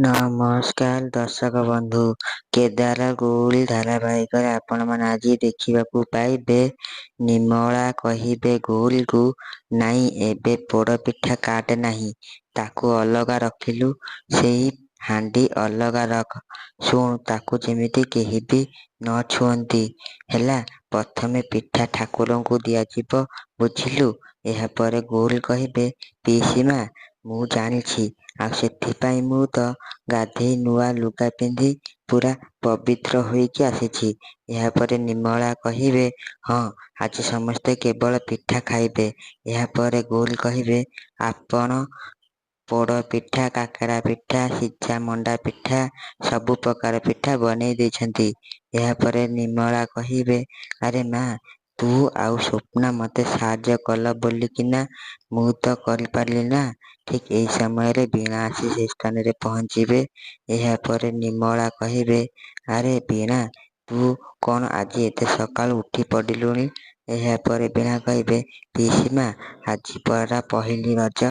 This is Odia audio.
ନମସ୍କାର ଦର୍ଶକ ବନ୍ଧୁ, କେଦାର ଗୌରୀ ଧାରାବାହିକରେ ଆପଣମାନେ ଆଜି ଦେଖିବାକୁ ପାଇବେ ନିର୍ମଳା କହିବେ ଗୌରୀକୁ, ନାଇଁ ଏବେ ପୋଡ଼ପିଠା କାଟେ ନାହିଁ, ତାକୁ ଅଲଗା ରଖିଲୁ, ସେଇ ହାଣ୍ଡି ଅଲଗା ରଖ। ଶୁଣ, ତାକୁ ଯେମିତି କେହି ବି ନ ଛୁଅନ୍ତି, ହେଲା। ପ୍ରଥମେ ପିଠା ଠାକୁରଙ୍କୁ ଦିଆଯିବ, ବୁଝିଲୁ। ଏହାପରେ ଗୌରୀ କହିବେ, ପିଇସୀମା, ମୁଁ ଜାଣିଛି, ଆଉ ସେଥିପାଇଁ ମୁଁ ତ ଗାଧେଇ ନୂଆ ଲୁଗା ପିନ୍ଧି ପୁରା ପବିତ୍ର ହୋଇକି ଆସିଛି। ଏହାପରେ ନିର୍ମଳା କହିବେ, ହଁ, ଆଜି ସମସ୍ତେ କେବଳ ପିଠା ଖାଇବେ। ଏହାପରେ ଗୌରୀ କହିବେ, ଆପଣ ପୋଡ଼ପିଠା, କାକରା ପିଠା, ସିଝା ମଣ୍ଡା ପିଠା, ସବୁ ପ୍ରକାର ପିଠା ବନେଇ ଦେଇଛନ୍ତି। ଏହାପରେ ନିର୍ମଳା କହିବେ, ଆରେ ମା, ତୁ ଆଉ ସ୍ୱପ୍ନା ମୋତେ ସାହାଯ୍ୟ କଲ ବୋଲିକିନା ମୁଁ ତ କରିପାରିଲି ନା। ଠିକ୍ ଏହି ସମୟରେ ବୀଣା ଆସି ସେହି ସ୍ଥାନରେ ପହଞ୍ଚିବେ। ଏହାପରେ ନିର୍ମଳା କହିବେ, ଆରେ ବୀଣା, ତୁ କ'ଣ ଆଜି ଏତେ ସକାଳୁ ଉଠି ପଡ଼ିଲୁଣି? ଏହାପରେ ବୀଣା କହିବେ, ପିଇସୀମା, ଆଜି ପରା ପହିଲି ରଜ।